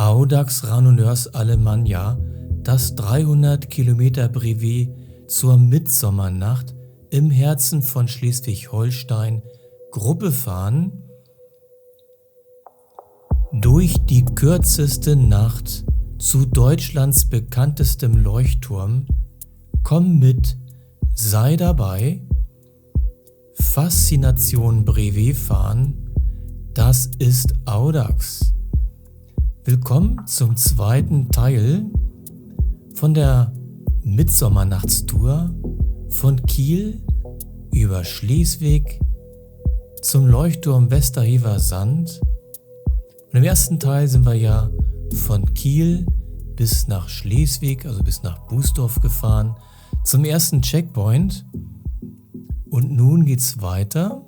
Audax Randonneurs Alemannia, das 300 Kilometer Brevet zur Mitsommernacht im Herzen von Schleswig-Holstein Gruppe fahren durch die kürzeste Nacht zu Deutschlands bekanntestem Leuchtturm. Komm mit, sei dabei. Faszination Brevet fahren, das ist Audax. Willkommen zum zweiten Teil von der Mitsommernachtstour von Kiel über Schleswig zum Leuchtturm Westerhever Sand. Und im ersten Teil sind wir ja von Kiel bis nach Schleswig, also bis nach Bußdorf gefahren, zum ersten Checkpoint. Und nun geht's weiter.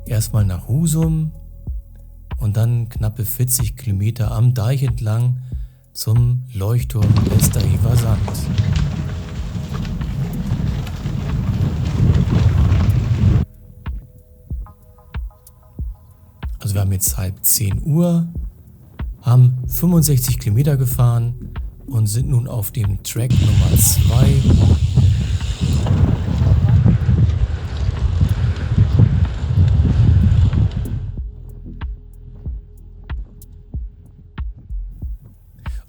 Erstmal nach Husum und dann knappe 40 Kilometer am Deich entlang zum Leuchtturm Westerhever Sand. Also wir haben jetzt 9:30, haben 65 Kilometer gefahren und sind nun auf dem Track Nummer 2.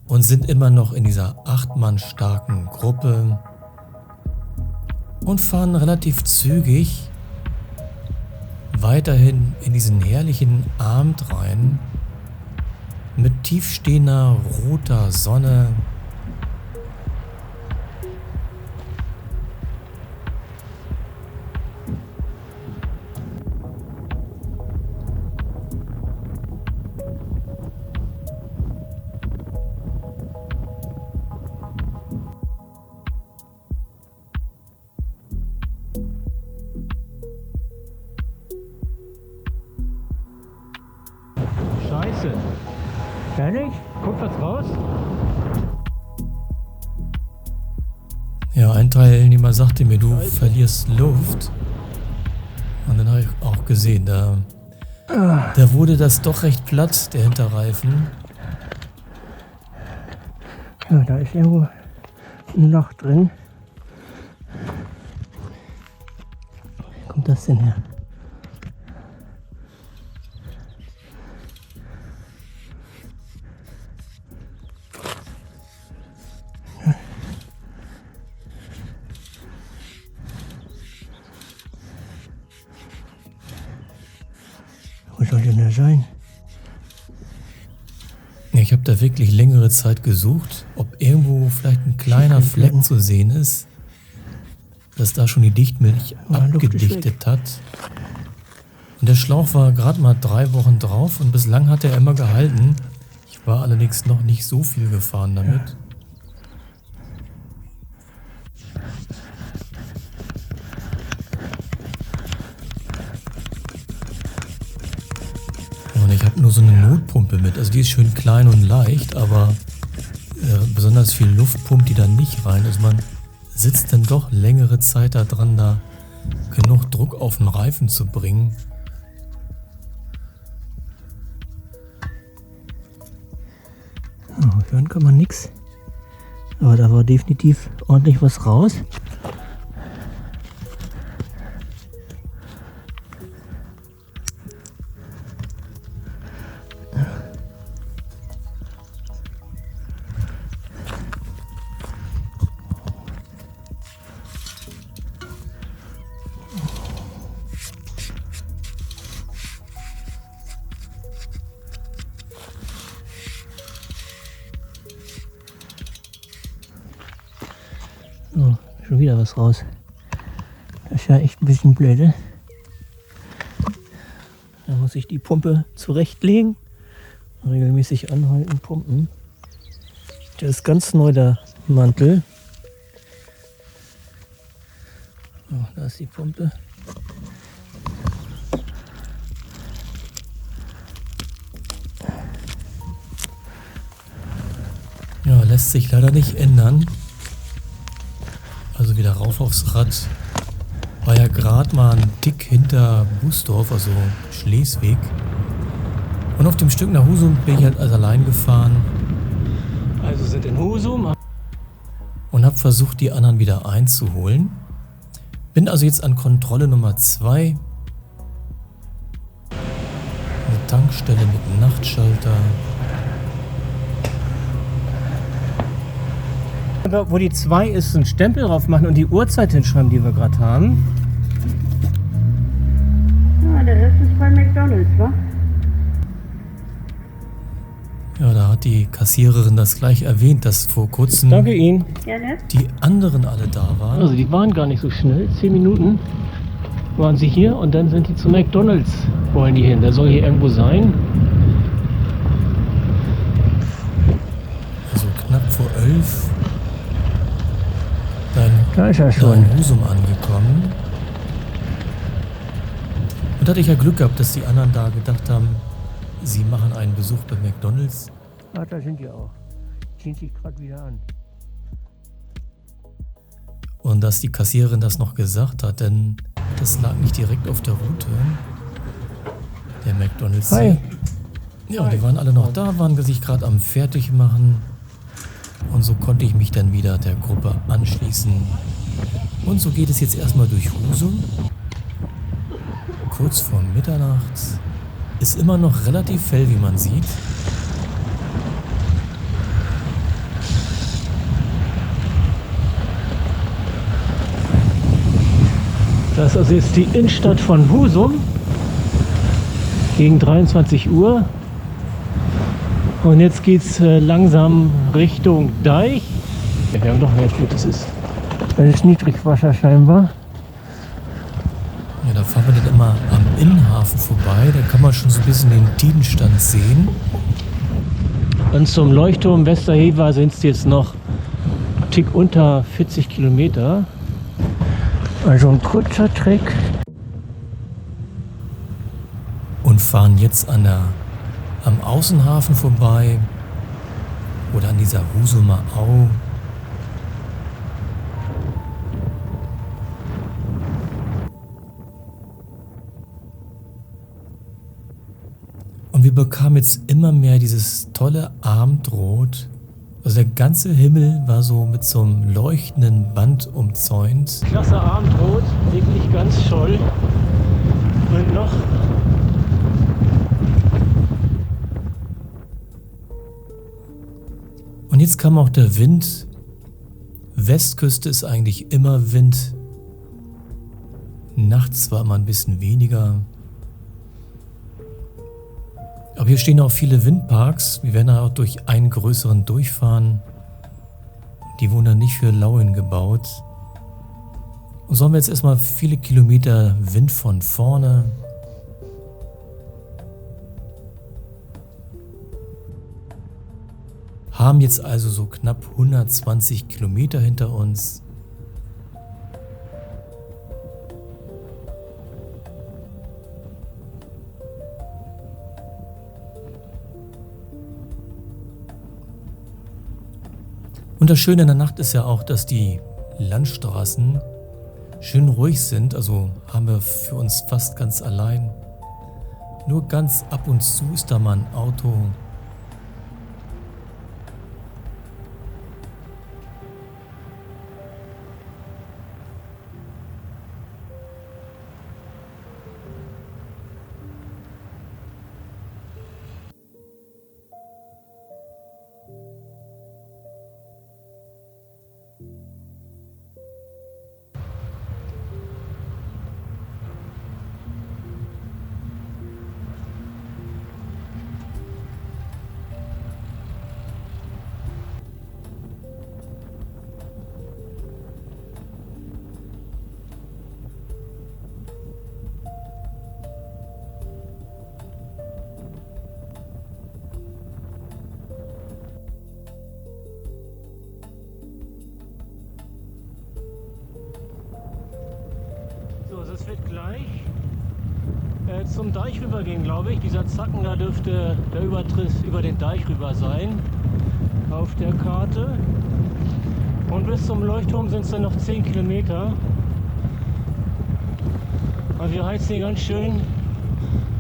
Und sind immer noch in dieser 8-Mann starken Gruppe und fahren relativ zügig weiterhin in diesen herrlichen Abend rein mit tiefstehender roter Sonne. Scheiße. Ehrlich? Kommt was raus? Ja, ein Teilnehmer sagte mir, du verlierst Luft. Und dann habe ich auch gesehen, da wurde das doch recht platt, der Hinterreifen. Ja, da ist irgendwo ein Loch drin. Wo kommt das denn her? Wo soll denn der sein? Ich habe da wirklich längere Zeit gesucht, ob irgendwo vielleicht ein kleiner Fleck zu sehen ist, dass da schon die Dichtmilch abgedichtet hat. Und der Schlauch war gerade mal 3 Wochen drauf und bislang hat er immer gehalten. Ich war allerdings noch nicht so viel gefahren damit. Und ich habe nur so eine Notpumpe mit, also die ist schön klein und leicht, aber besonders viel Luft pumpt die dann nicht rein. Also man sitzt dann doch längere Zeit da dran, da genug Druck auf den Reifen zu bringen. Oh, hören kann man nichts. Aber da war definitiv ordentlich was raus. Oh, schon wieder was raus. Das ist ja echt ein bisschen blöde. Da muss ich die Pumpe zurechtlegen, regelmäßig anhalten, pumpen. Der ist ganz neu, der Mantel. Oh, da ist die Pumpe. Ja, lässt sich leider nicht ändern. Also wieder rauf aufs Rad. War ja gerade mal ein Tick hinter Bußdorf, also Schleswig. Und auf dem Stück nach Husum bin ich halt allein gefahren. Also sind in Husum. Und habe versucht, die anderen wieder einzuholen. Bin also jetzt an Kontrolle Nummer 2. Eine Tankstelle mit Nachtschalter. Wo die 2 ist, einen Stempel drauf machen und die Uhrzeit hinschreiben, die wir gerade haben. Ja, der Rest ist bei McDonald's, wa? Ja, da hat die Kassiererin das gleich erwähnt, dass vor kurzem Danke Ihnen. Gerne. die anderen alle da waren. Also die waren gar nicht so schnell. 10 Minuten waren sie hier und dann sind die zu McDonald's. Wollen die hin? Der soll hier irgendwo sein. Also knapp vor 11. Da ist er Da schon. in Husum angekommen. Und da hatte ich ja Glück gehabt, dass die anderen da gedacht haben, sie machen einen Besuch bei McDonald's. Ah, da sind die auch. Ziehen sich gerade wieder an. Und dass die Kassiererin das noch gesagt hat, denn das lag nicht direkt auf der Route. Der McDonald's. Hi. Ja, die waren alle noch da, waren sich gerade am Fertigmachen. Und so konnte ich mich dann wieder der Gruppe anschließen. Und so geht es jetzt erstmal durch Husum. Kurz vor Mitternacht. Ist immer noch relativ hell, wie man sieht. Das ist also jetzt die Innenstadt von Husum. Gegen 23 Uhr. Und jetzt geht es langsam Richtung Deich. Ja, wir haben doch mehr Fotos. Das ist Niedrigwasser scheinbar. Ja, da fahren wir dann immer am Innenhafen vorbei. Da kann man schon so ein bisschen den Tidenstand sehen. Und zum Leuchtturm Westerhever sind es jetzt noch einen Tick unter 40 Kilometer. Also ein kurzer Trek. Und fahren jetzt am Außenhafen vorbei. Oder an dieser Husumer Au. Und wir bekamen jetzt immer mehr dieses tolle Abendrot. Also der ganze Himmel war so mit so einem leuchtenden Band umzäunt. Klasse Abendrot, wirklich ganz toll. Und noch Und jetzt kam auch der Wind. Westküste ist eigentlich immer Wind. Nachts war immer ein bisschen weniger. Aber hier stehen auch viele Windparks. Wir werden auch durch einen größeren durchfahren. Die wurden dann nicht für Lauen gebaut. Und so haben wir jetzt erstmal viele Kilometer Wind von vorne. Haben jetzt also so knapp 120 Kilometer hinter uns. Und das Schöne in der Nacht ist ja auch, dass die Landstraßen schön ruhig sind. Also haben wir für uns fast ganz allein. Nur ganz ab und zu ist da mal ein Auto. so, es wird gleich zum Deich rüber gehen, glaube ich. Dieser Zacken da dürfte der Übertritt über den Deich rüber sein auf der Karte. Und bis zum Leuchtturm sind es dann noch 10 Kilometer. Aber wir heizen hier ganz schön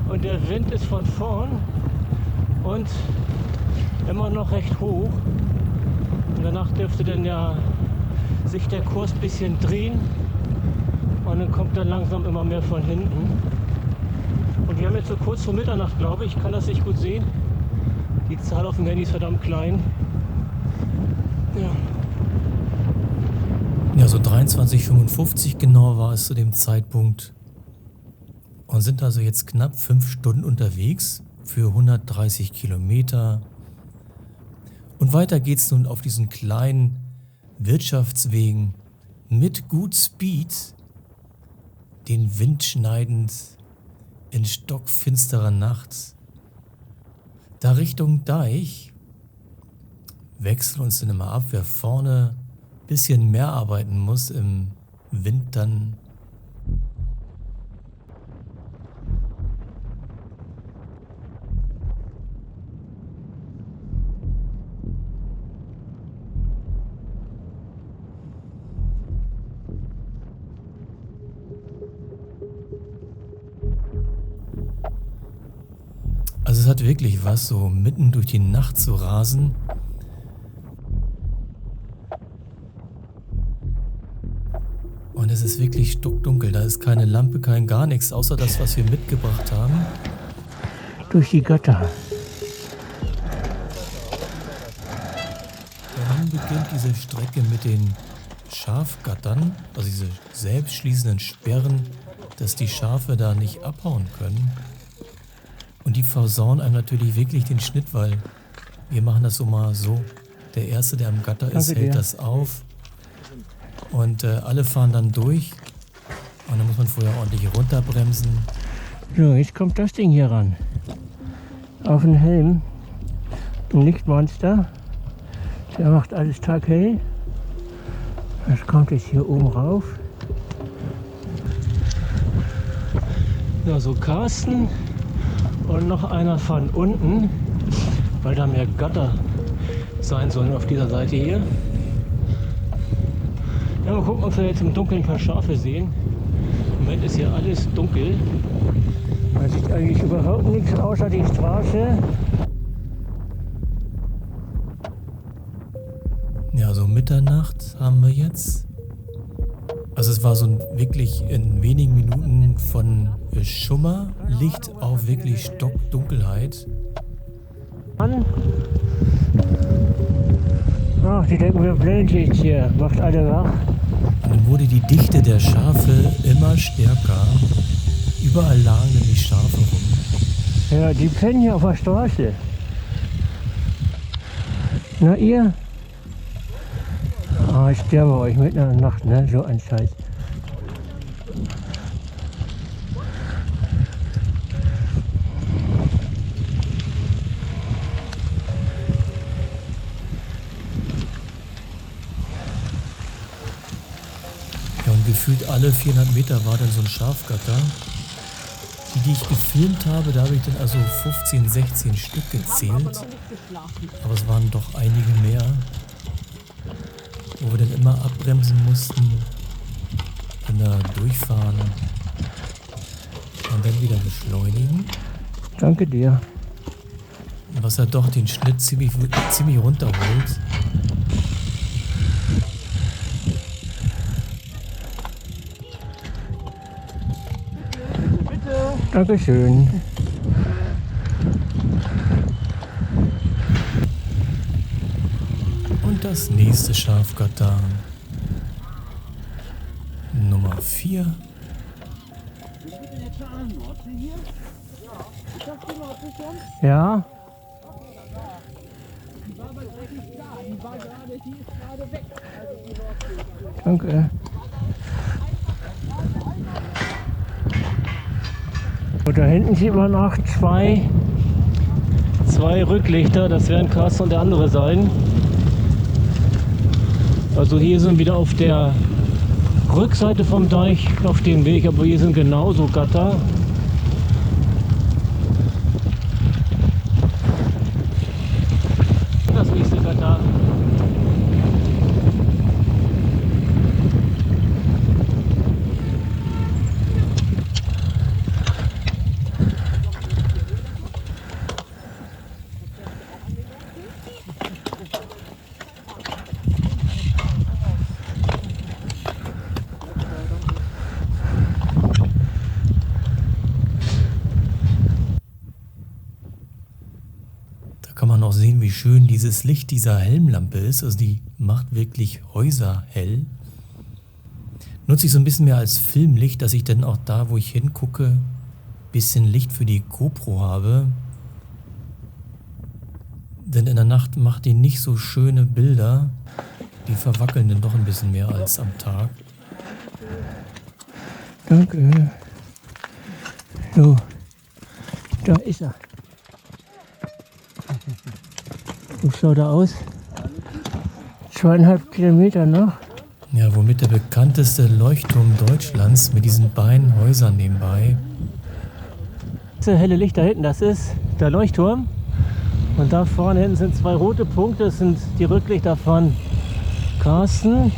und der Wind ist von vorn. und immer noch recht hoch. Und danach dürfte dann ja sich der Kurs ein bisschen drehen und dann kommt dann langsam immer mehr von hinten. Und wir haben jetzt so kurz vor Mitternacht, glaube ich, kann das nicht gut sehen. Die Zahl auf dem Handy ist verdammt klein. Ja. Ja, so 23:55 genau war es zu dem Zeitpunkt. Und sind also jetzt knapp 5 Stunden unterwegs für 130 Kilometer. Und weiter geht's nun auf diesen kleinen Wirtschaftswegen mit gut Speed, den Wind schneidend in stockfinsterer Nacht. Da Richtung Deich wechseln uns dann immer ab, wer vorne ein bisschen mehr arbeiten muss, im Wind dann. Also es hat wirklich was, so mitten durch die Nacht zu rasen. Und es ist wirklich stockdunkel, da ist keine Lampe, kein gar nichts, außer das, was wir mitgebracht haben. Durch die Götter. Dann beginnt diese Strecke mit den Schafgattern, also diese selbstschließenden Sperren, dass die Schafe da nicht abhauen können. Und die versauen einem natürlich wirklich den Schnitt, weil wir machen das so mal so. Der Erste, der am Gatter ist, hält das auf. Und alle fahren dann durch. Und dann muss man vorher ordentlich runterbremsen. So, jetzt kommt das Ding hier ran. Auf den Helm. Ein Lichtmonster. Der macht alles taghell. Das kommt jetzt hier oben rauf. Ja, so Carsten. Und noch einer von unten, weil da mehr Gatter sein sollen auf dieser Seite hier. Ja, mal gucken, ob wir jetzt im Dunkeln ein paar Schafe sehen. Im Moment ist hier alles dunkel. Man sieht eigentlich überhaupt nichts außer die Straße. Ja, so Mitternacht haben wir jetzt. Also es war so ein wirklich in wenigen Minuten von Schummerlicht auf wirklich Stockdunkelheit. Ach, die denken, wir blenden jetzt hier. Macht alle wach. Und dann wurde die Dichte der Schafe immer stärker. Überall lagen dann die Schafe rum. Ja, die pennen hier auf der Straße. Na ihr? Ah, ich sterbe euch mitten in der Nacht, ne? So ein Scheiß. Ja, und gefühlt alle 400 Meter war dann so ein Schafgatter. Die ich gefilmt habe, da habe ich dann also 15, 16 Stück gezählt. Aber es waren doch einige mehr. Wo wir dann immer abbremsen mussten, dann da durchfahren und dann wieder beschleunigen. Danke dir. Was ja doch den Schnitt ziemlich runterholt. Dankeschön. Und das nächste Schafgatter. Nummer 4. Ja? Danke. Und da hinten sieht man noch zwei Rücklichter, das werden Carsten und der andere sein. Also hier sind wieder auf der Rückseite vom Deich auf dem Weg, aber hier sind genauso Gatter. Das nächste Gatter. sehen, wie schön dieses Licht dieser Helmlampe ist. Also die macht wirklich Häuser hell. Nutze ich so ein bisschen mehr als Filmlicht, dass ich dann auch da, wo ich hingucke, ein bisschen Licht für die GoPro habe. Denn in der Nacht macht die nicht so schöne Bilder. Die verwackeln dann doch ein bisschen mehr als am Tag. Danke. So, da ist er. So schaut er aus. 2,5 Kilometer noch. Ja, womit der bekannteste Leuchtturm Deutschlands mit diesen beiden Häusern nebenbei. Das helle Licht da hinten, das ist der Leuchtturm. Und da vorne hinten sind 2 rote Punkte, das sind die Rücklichter von Carsten.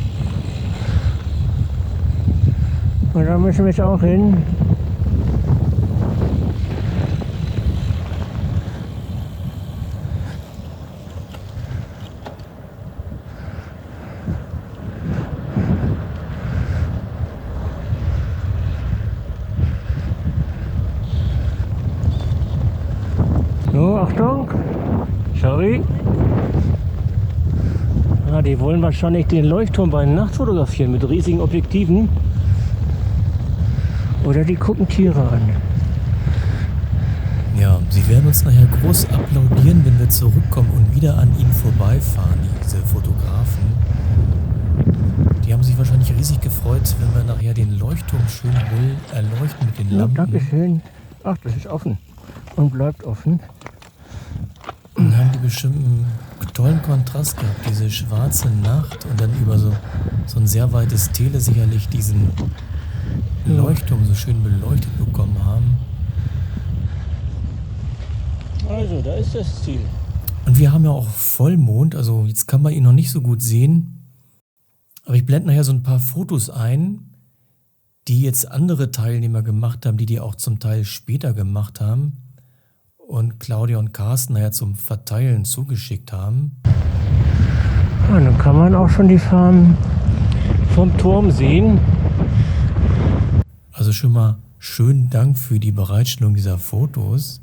Und da müssen wir jetzt auch hin. So, Achtung! Sorry! Ja, die wollen wahrscheinlich den Leuchtturm bei Nacht fotografieren mit riesigen Objektiven. Oder die gucken Tiere an. Ja, sie werden uns nachher groß applaudieren, wenn wir zurückkommen und wieder an ihnen vorbeifahren, diese Fotografen. Die haben sich wahrscheinlich riesig gefreut, wenn wir nachher den Leuchtturm schön hell erleuchten mit den Ja, Lampen. Dankeschön. Ach, das ist offen. Und bleibt offen. Dann haben die bestimmt einen tollen Kontrast gehabt, diese schwarze Nacht und dann über so ein sehr weites Tele sicherlich diesen Leuchtturm so schön beleuchtet bekommen haben. Also, da ist das Ziel. Und wir haben ja auch Vollmond, also jetzt kann man ihn noch nicht so gut sehen. Aber ich blende nachher so ein paar Fotos ein, die jetzt andere Teilnehmer gemacht haben, die auch zum Teil später gemacht haben. Und Claudia und Carsten nachher zum Verteilen zugeschickt haben. Ja, dann kann man auch schon die Farben vom Turm sehen. Also schon mal schönen Dank für die Bereitstellung dieser Fotos.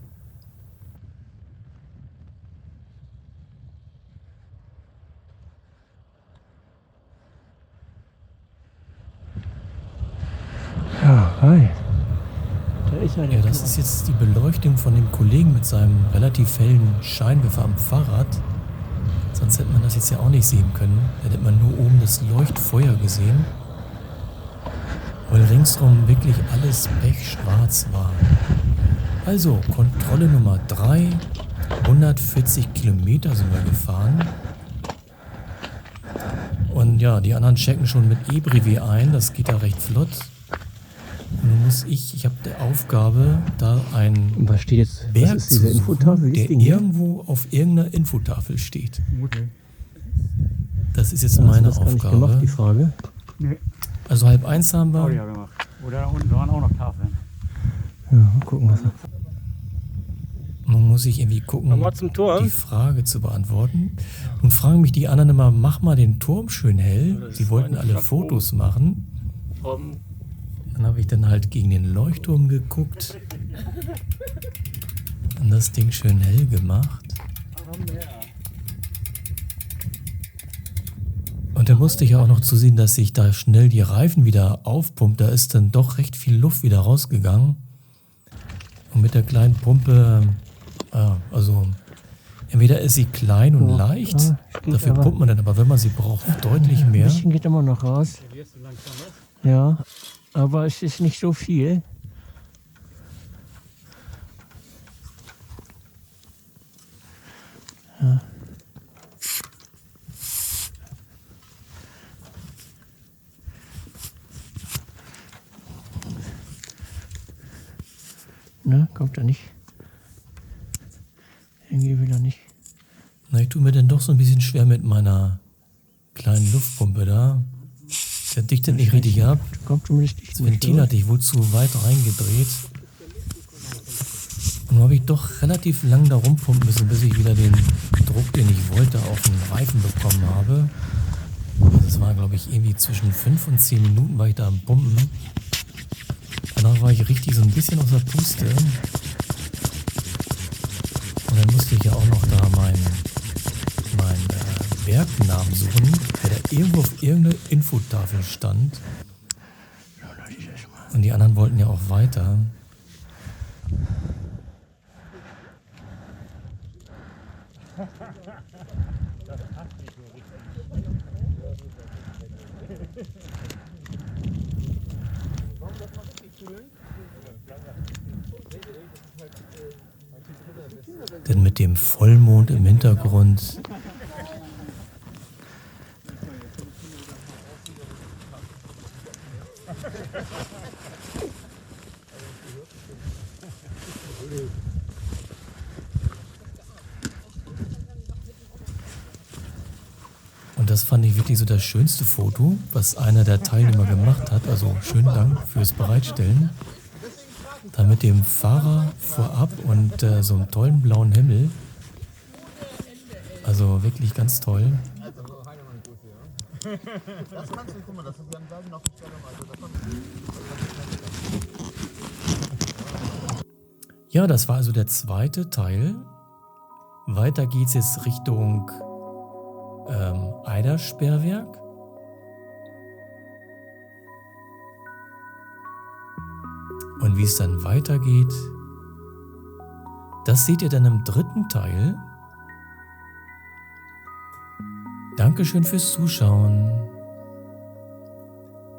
Ja, hi. Da ist er, der Ja, das ist jetzt die Beleuchtung von dem Kollegen mit seinem relativ hellen Scheinwerfer am Fahrrad. Sonst hätte man das jetzt ja auch nicht sehen können. Da hätte man nur oben das Leuchtfeuer gesehen. Weil ringsrum wirklich alles pechschwarz war. Also, Kontrolle Nummer 3. 140 Kilometer sind wir gefahren. Und ja, die anderen checken schon mit eBrivé ein. Das geht ja recht flott. Und nun muss ich habe die Aufgabe, da einen Was steht jetzt? Berg Was ist diese zu suchen, Infotafel? der Dieses Ding hier? irgendwo auf irgendeiner Infotafel steht. Das ist jetzt Hast du meine das gar nicht Aufgabe. gemacht, die Frage? Nee, Also 12:30 haben Claudia wir. gemacht. Oder da unten waren auch noch Tafeln. Ja, mal gucken, was er. Nun muss ich irgendwie gucken, Nochmal zum Turm. die Frage zu beantworten. Nun fragen mich die anderen immer, mach mal den Turm schön hell. Sie wollten alle Fotos machen. Dann habe ich dann halt gegen den Leuchtturm geguckt und das Ding schön hell gemacht. Und dann musste ich ja auch noch zusehen, dass sich da schnell die Reifen wieder aufpumpt. Da ist dann doch recht viel Luft wieder rausgegangen. Und mit der kleinen Pumpe, also entweder ist sie klein und leicht, es geht dafür aber. pumpt man dann, aber wenn man sie braucht, deutlich Ein mehr. bisschen geht immer noch raus. Ja, aber es ist nicht so viel. Ja. Na, kommt er nicht. Irgendwie will er nicht. Na, ich tue mir dann doch so ein bisschen schwer mit meiner kleinen Luftpumpe da. Der dichtet nicht richtig ab. Kommt zumindest nicht. Das Ventil hatte ich wohl zu weit reingedreht. Und nun habe ich doch relativ lang da rumpumpen müssen, bis ich wieder den Druck, den ich wollte, auf den Reifen bekommen habe. Das war, glaube ich, irgendwie zwischen 5 und 10 Minuten war ich da am Pumpen. Danach war ich richtig so ein bisschen aus der Puste. Und dann musste ich ja auch noch da meinen Bergnamen suchen, der da irgendwo auf irgendeiner Infotafel stand. Und die anderen wollten ja auch weiter. Denn mit dem Vollmond im Hintergrund und das fand ich wirklich so das schönste Foto, was einer der Teilnehmer gemacht hat. Also schönen Dank fürs Bereitstellen. Da mit dem Fahrer vorab und so einem tollen blauen Himmel. Also wirklich ganz toll. Ja, das war also der zweite Teil. Weiter geht's jetzt Richtung Eidersperrwerk. Und wie es dann weitergeht, das seht ihr dann im dritten Teil. Dankeschön fürs Zuschauen.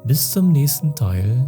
Bis zum nächsten Teil.